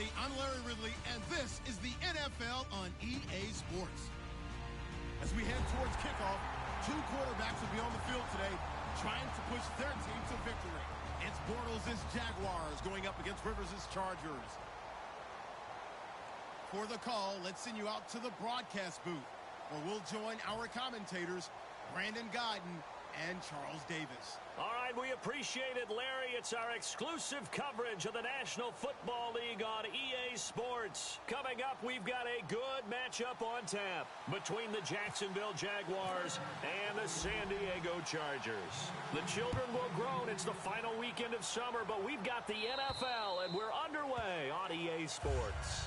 everybody. I'm Larry Ridley, and this is the NFL on EA Sports. As we head towards kickoff, two quarterbacks will be on the field today trying to push their team to victory. It's Bortles' Jaguars going up against Rivers' Chargers. For the call, let's send you out to the broadcast booth, where we'll join our commentators, Brandon Godden and Charles Davis. All right, we appreciate it, Larry. It's our exclusive coverage of the National Football League on EA Sports. Coming up, we've got a good matchup on tap between the Jacksonville Jaguars and the San Diego Chargers. The children will grow. It's the final weekend of summer, but we've got the NFL, and we're underway on EA Sports.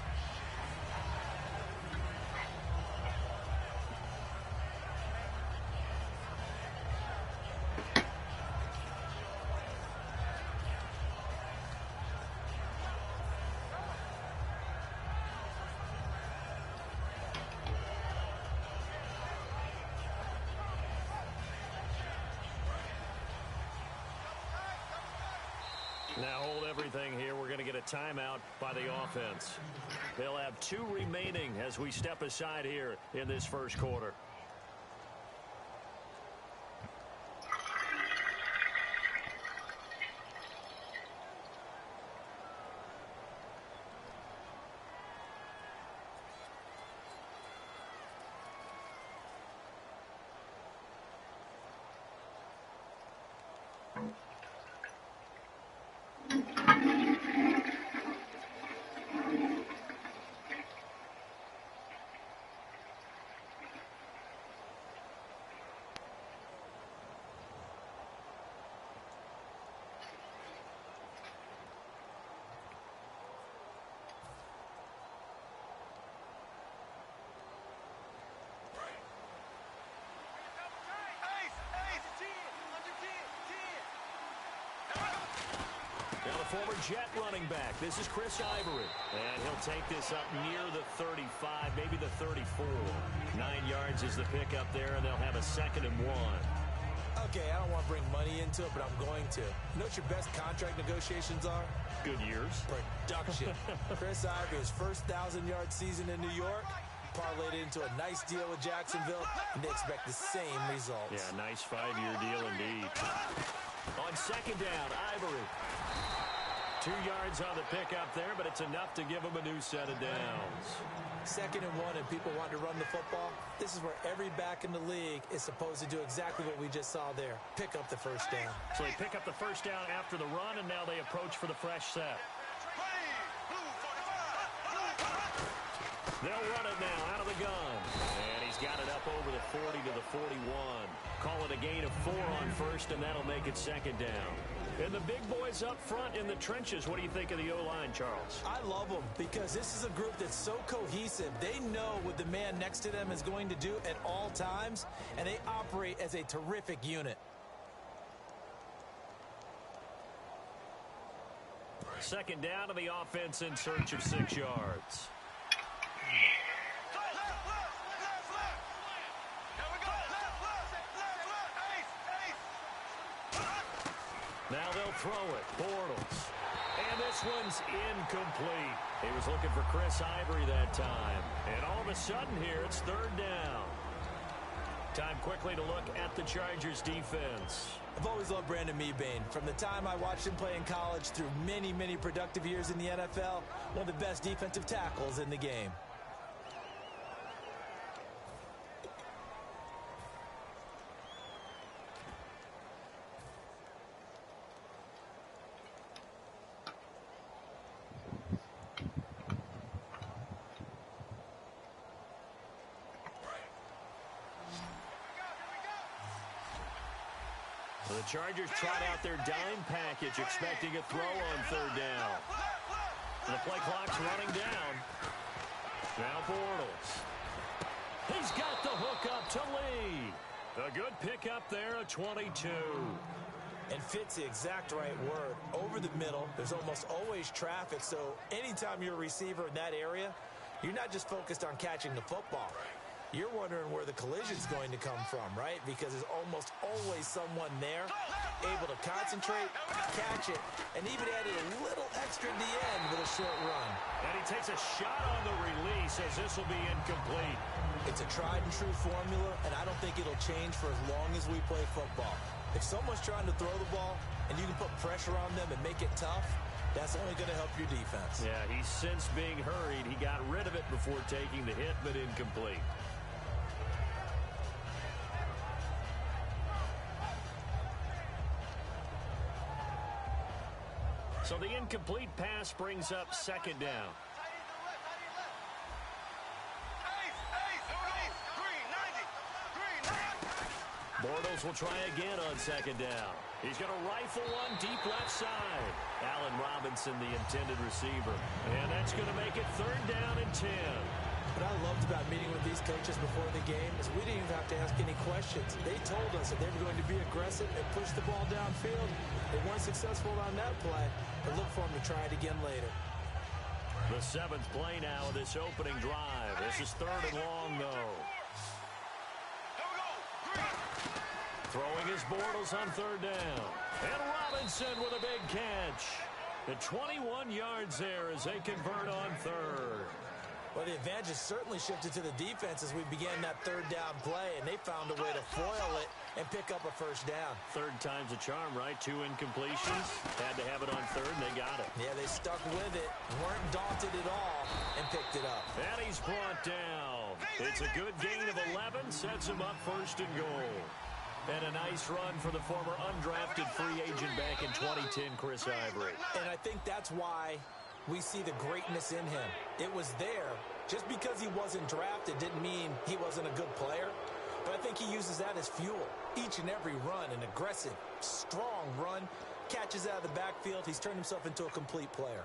Now hold everything here. We're going to get a timeout by the offense. They'll have 2 remaining as we step aside here in this first quarter. Now the former Jet running back. This is Chris Ivory. And he'll take this up near the 35, maybe the 34. 9 yards is the pickup there, and they'll have a 2nd and 1. Okay, I don't want to bring money into it, but I'm going to. You know what your best contract negotiations are? Good years. Production. Chris Ivory's first 1,000-yard season in New York parlayed into a nice deal with Jacksonville, and they expect the same results. Yeah, nice 5-year deal indeed. On 2nd down, Ivory. 2 yards on the pickup there, but it's enough to give them a new set of downs. 2nd and 1, and people want to run the football. This is where every back in the league is supposed to do exactly what we just saw there. Pick up the first down. So they pick up the first down after the run, and now they approach for the fresh set. They'll run it now out of the gun. And he's got it up over the 40 to the 41. Call it a gain of 4 on first, and that'll make it 2nd down. And the big boys up front in the trenches. What do you think of the O-line, Charles? I love them because this is a group that's so cohesive. They know what the man next to them is going to do at all times, and they operate as a terrific unit. 2nd down to the offense in search of 6 yards. Now they'll throw it. Bortles. And this one's incomplete. He was looking for Chris Ivory that time. And all of a sudden here, it's 3rd down. Time quickly to look at the Chargers defense. I've always loved Brandon Mebane. From the time I watched him play in college through many, many productive years in the NFL, one of the best defensive tackles in the game. So the Chargers trot out their dime package, expecting a throw on 3rd down. The play clock's running down. Now Bortles. He's got the hook up to Lee. A good pickup there, a 22. And fits the exact right word. Over the middle, there's almost always traffic, so anytime you're a receiver in that area, you're not just focused on catching the football. You're wondering where the collision's going to come from, right? Because there's almost always someone there able to concentrate, catch it, and even added a little extra at the end with a short run. And he takes a shot on the release as this will be incomplete. It's a tried and true formula, and I don't think it'll change for as long as we play football. If someone's trying to throw the ball and you can put pressure on them and make it tough, that's only going to help your defense. Yeah, he's since being hurried. He got rid of it before taking the hit, but incomplete. So the incomplete pass brings up second down. Bortles will try again on second down. He's going to rifle one deep left side. Allen Robinson, the intended receiver. And that's going to make it third down and 10. What I loved about meeting with these coaches before the game is we didn't even have to ask any questions. They told us that they were going to be aggressive and push the ball downfield. They weren't successful on that play, but look for them to try it again later. The seventh play now of this opening drive. This is third and long, though. Throwing his Bortles on third down. And Robinson with a big catch. The 21 yards there as they convert on third. Well, the advantage has certainly shifted to the defense as we began that third down play, and they found a way to foil it and pick up a first down. Third time's a charm, right? 2 incompletions. Had to have it on third, and they got it. Yeah, they stuck with it, weren't daunted at all, and picked it up. And he's brought down. It's a good gain of 11, sets him up first and goal. And a nice run for the former undrafted free agent back in 2010, Chris Ivory. And I think that's why we see the greatness in him. It was there. Just because he wasn't drafted didn't mean he wasn't a good player. But I think he uses that as fuel. Each and every run, an aggressive, strong run, catches out of the backfield. He's turned himself into a complete player.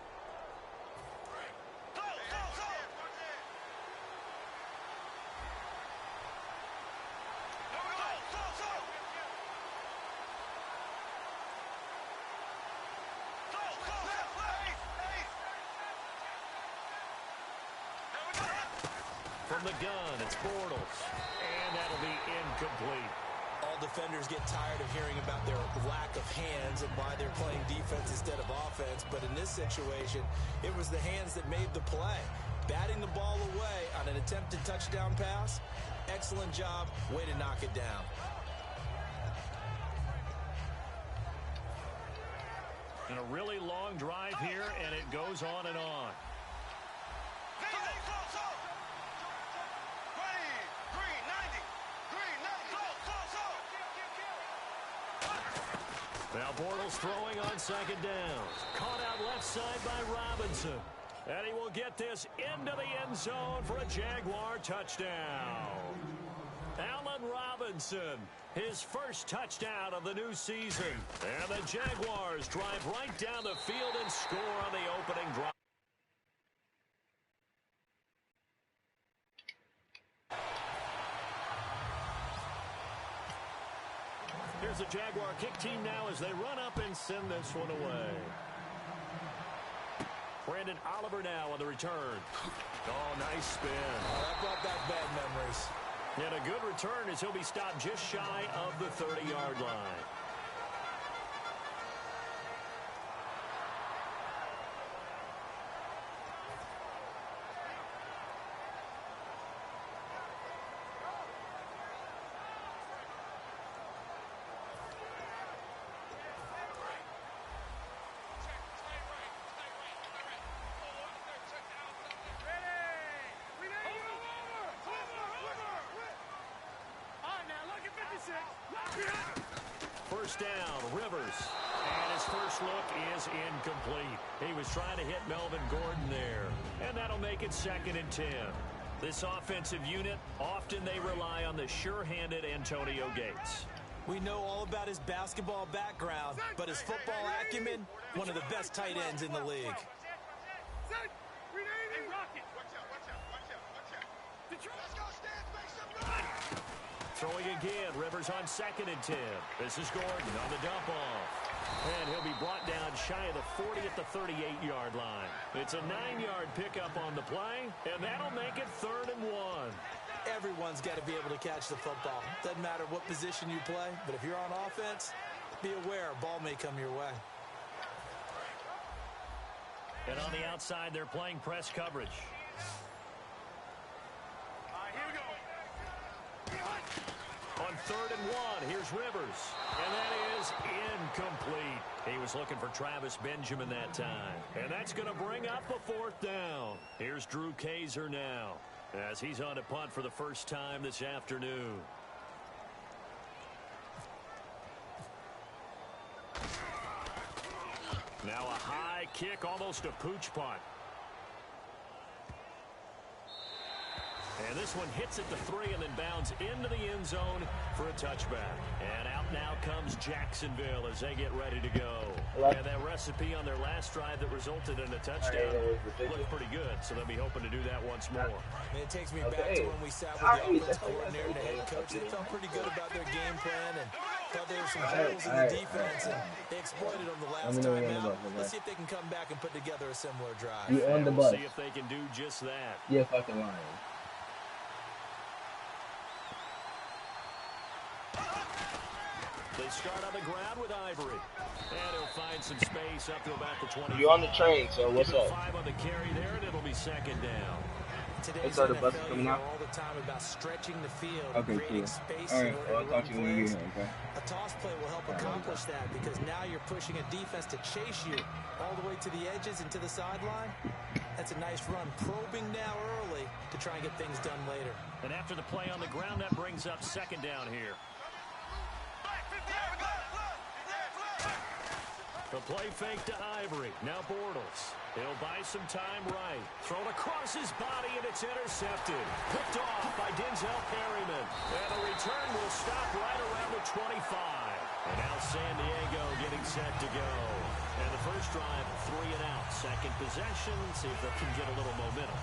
From the gun, it's Bortles. And that'll be incomplete. All defenders get tired of hearing about their lack of hands and why they're playing defense instead of offense. But in this situation, it was the hands that made the play. Batting the ball away on an attempted touchdown pass. Excellent job. Way to knock it down. And a really long drive here, and it goes on and on. Now Bortles throwing on second down. Caught out left side by Robinson. And he will get this into the end zone for a Jaguar touchdown. Allen Robinson, his first touchdown of the new season. And the Jaguars drive right down the field and score on the opening drive. Here's the Jaguar kick team now as they run up and send this one away. Brandon Oliver now on the return. Oh, nice spin. Oh, that brought back bad memories. And a good return as he'll be stopped just shy of the 30-yard line. First down, Rivers. And his first look is incomplete. He was trying to hit Melvin Gordon there. And that'll make it second and 10. This offensive unit, often they rely on the sure-handed Antonio Gates. We know all about his basketball background, but his football acumen, one of the best tight ends in the league. Throwing again, Rivers on second and 10. This is Gordon on the dump off. And he'll be brought down shy of the 40 at the 38-yard line. It's a 9-yard pickup on the play, and that'll make it third and 1. Everyone everyone's got to be able to catch the football. Doesn't matter what position you play, but if you're on offense, be aware a ball may come your way. And on the outside, they're playing press coverage. Here we go. On 3rd and 1, here's Rivers. And that is incomplete. He was looking for Travis Benjamin that time. And that's going to bring up a 4th down. Here's Drew Kaiser now, as he's on to punt for the first time this afternoon. Now a high kick, almost a pooch punt. And this one hits at the 3 and then bounds into the end zone for a touchback. And out now comes Jacksonville as they get ready to go. And that recipe on their last drive that resulted in a touchdown looked pretty good, so they'll be hoping to do that once more. And it takes me back to when we sat with the offense coordinator and the head coach. They felt pretty good about their game plan and thought there were some holes in the defense, and they exploited them the last time out. Let's see if they can come back and put together a similar drive. You on the We'll bus. see if they can do just that. You're fucking lying. They start on the ground with Ivory. And he'll find some space up to about the 20. You on the train, so what's up? 5 on the carry there, and it'll be 2nd down. Today's So the bus NFL, is coming you hear out? all the time about stretching the field, Okay, creating cool. space All in right, order well, to I'll run talk to you when you plays. get here, okay? A toss play will help accomplish that because now you're pushing a defense to chase you all the way to the edges and to the sideline. That's a nice run, probing now early to try and get things done later. And after the play on the ground, that brings up 2nd down here. The play fake to Ivory. Now Bortles. He'll buy some time right. Thrown across his body, and it's intercepted. Picked off by Denzel Perryman. And the return will stop right around the 25. And now San Diego getting set to go. And the first drive, 3 and out. Second possession. See if they can get a little momentum.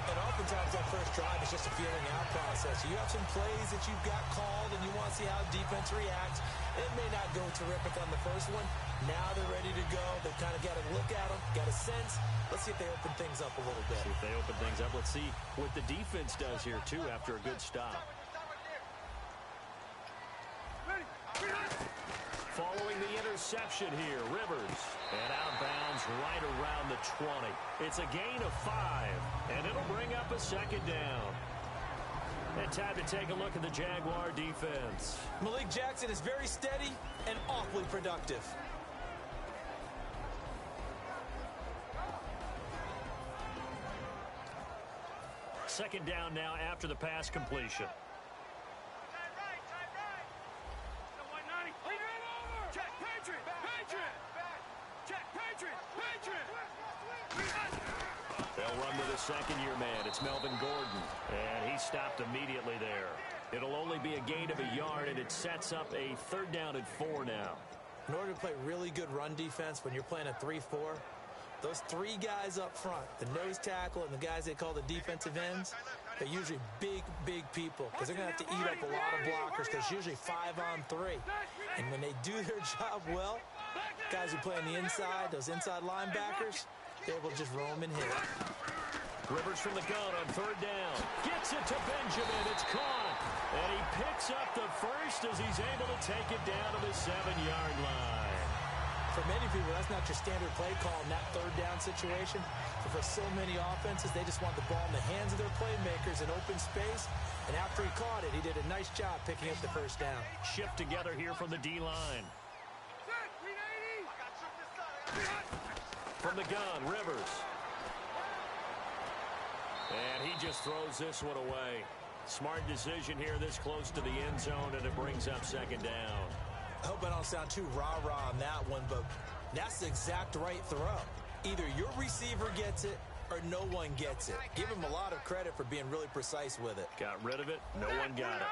And oftentimes that first drive is just a feeling out process. You have some plays that you've got called and you want to see how defense reacts. It may not go terrific on the first one. Now they're ready to go. They've kind of got to look at them, got a sense. Let's see if they open things up a little bit. See if they open things up. Let's see what the defense does here, too, after a good stop. Following the interception here, Rivers. And outbounds right around the 20. It's a gain of 5, and it'll bring up a 2nd down. And time to take a look at the Jaguar defense. Malik Jackson is very steady and awfully productive. Second down now after the pass completion. They'll run with a second-year man. It's Melvin Gordon. And he stopped immediately there. It'll only be a gain of a yard, and it sets up a 3rd down and 4 now. In order to play really good run defense when you're playing a 3-4, those 3 guys up front, the nose tackle and the guys they call the defensive ends, they're usually big, big people because they're going to have to eat up a lot of blockers because it's usually 5-on-3. And when they do their job well, guys who play on the inside, those inside linebackers, they're able to just roam and hit. Rivers from the gun on 3rd down. Gets it to Benjamin. It's caught. And he picks up the first as he's able to take it down to the 7-yard line. For many people, that's not your standard play call in that 3rd down situation. But for so many offenses, they just want the ball in the hands of their playmakers in open space. And after he caught it, he did a nice job picking up the 1st down. Shift together here from the D-line. From the gun, Rivers. And he just throws this one away. Smart decision here this close to the end zone, and it brings up 2nd down. I hope I don't sound too rah-rah on that one, but that's the exact right throw. Either your receiver gets it or no one gets it. Give him a lot of credit for being really precise with it. Got rid of it. No one got it.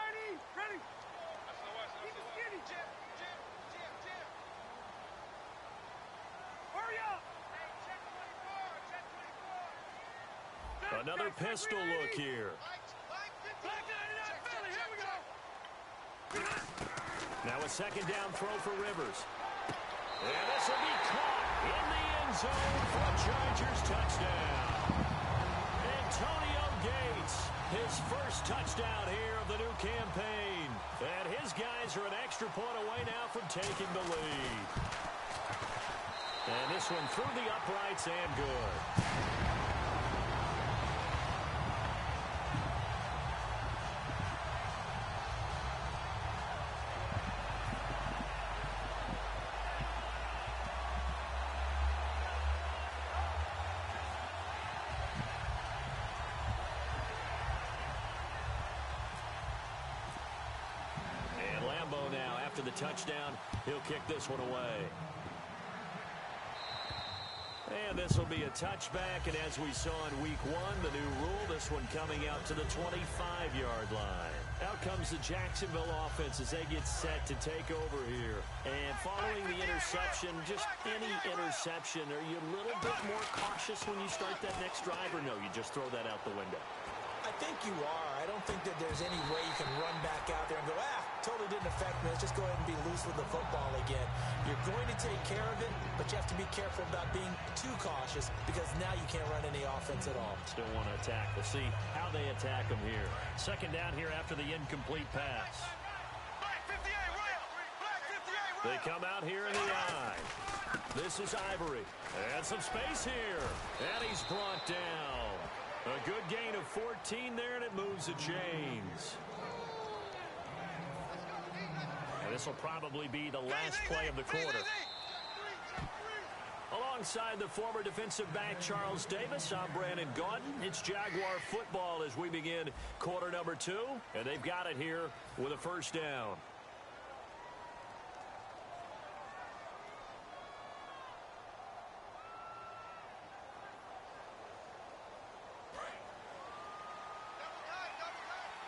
Another pistol look here. Now a 2nd down throw for Rivers. And this will be caught in the end zone for a Chargers touchdown. Antonio Gates creates his first touchdown here of the new campaign. And his guys are an extra point away now from taking the lead. And this one through the uprights and good. Now, after the touchdown, he'll kick this one away. And this will be a touchback, and as we saw in week 1, the new rule, this one coming out to the 25-yard line. Out comes the Jacksonville offense as they get set to take over here. And following the interception, just any interception, are you a little bit more cautious when you start that next drive, or no, you just throw that out the window? I think you are. I don't think that there's any way you can run back out there and go, totally didn't affect me. Let's just go ahead and be loose with the football again. You're going to take care of it, but you have to be careful about being too cautious because now you can't run any offense at all. Still want to attack. We'll see how they attack them here. Second down here after the incomplete pass. They come out here in the eye. This is Ivory. And some space here. And he's brought down. A good gain of 14 there, and it moves the chains. And this will probably be the last play of the quarter. Alongside the former defensive back Charles Davis, I'm Brandon Gaudin. It's Jaguar football as we begin quarter number 2, and they've got it here with a first down.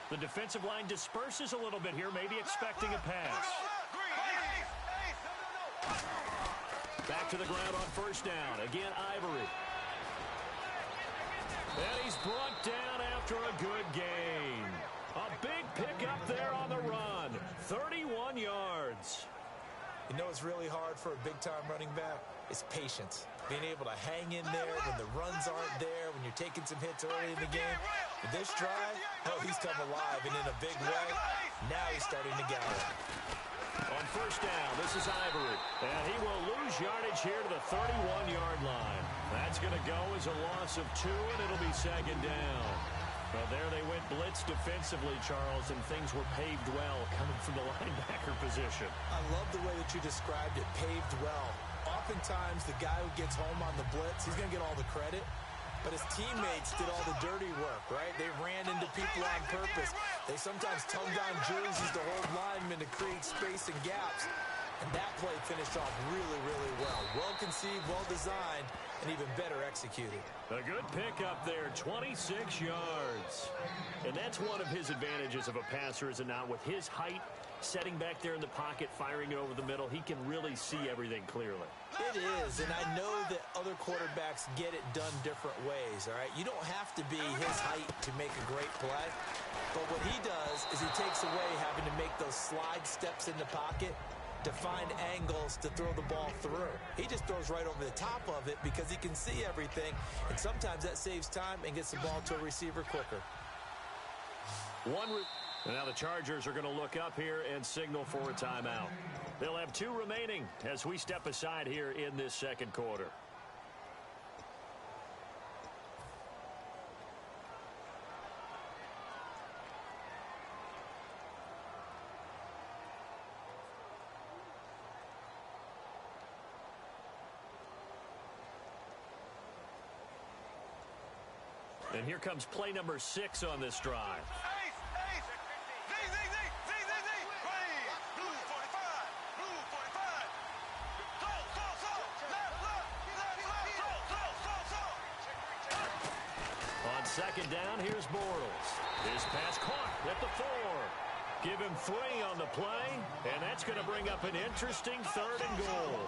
The defensive line disperses a little bit here, maybe expecting a pass. Back to the ground on first down. Again, Ivory. And he's brought down after a good gain. A big pickup there on the run. 31 yards. You know what's really hard for a big-time running back? It's patience. Being able to hang in there when the runs aren't there, when you're taking some hits early in the game. With this drive, he's come alive, and in a big way, now he's starting to gather. On first down, this is Ivory. And he will lose yardage here to the 31-yard line. That's going to go as a loss of 2, and it'll be second down. Well, there they went blitz defensively, Charles, and things were paved well coming from the linebacker position. I love the way that you described it, paved well. Oftentimes, the guy who gets home on the blitz, he's going to get all the credit. But his teammates did all the dirty work, right? They ran into people on purpose. They sometimes tugged on jerseys to hold linemen to create space and gaps. And that play finished off really, really well. Well conceived, well designed, and even better executed. A good pickup there, 26 yards. And that's one of his advantages of a passer, is it not? With his height, setting back there in the pocket, firing it over the middle, he can really see everything clearly. It is, and I know that other quarterbacks get it done different ways, all right? You don't have to be his height to make a great play, but what he does is he takes away having to make those slide steps in the pocket to find angles to throw the ball through. He just throws right over the top of it because he can see everything, and sometimes that saves time and gets the ball to a receiver quicker. And now the Chargers are going to look up here and signal for a timeout. They'll have 2 remaining as we step aside here in this second quarter. And here comes play number 6 on this drive. On second down, here's Bortles. His pass caught at the 4. Give him 3 on the play, and that's going to bring up an interesting 3rd and goal.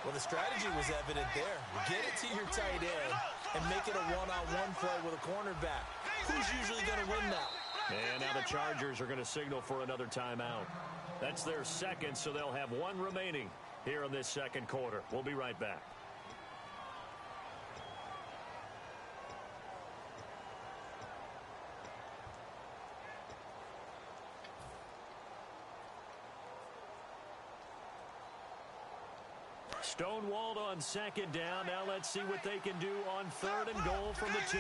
Well, the strategy was evident there. Get it to your tight end and make it a one-on-one play with a cornerback. Who's usually going to win that? And now the Chargers are going to signal for another timeout. That's their second, so they'll have 1 remaining here in this second quarter. We'll be right back. Stonewalled on second down. Now let's see what they can do on third and goal from the 2.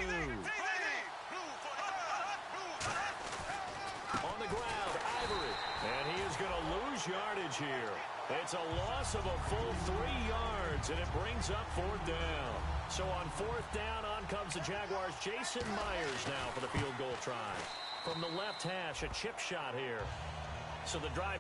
On the ground, Ivory. And he is going to lose yardage here. It's a loss of a full 3 yards, and it brings up fourth down. So on fourth down, on comes the Jaguars' Jason Myers now for the field goal try. From the left hash, a chip shot here. So the drive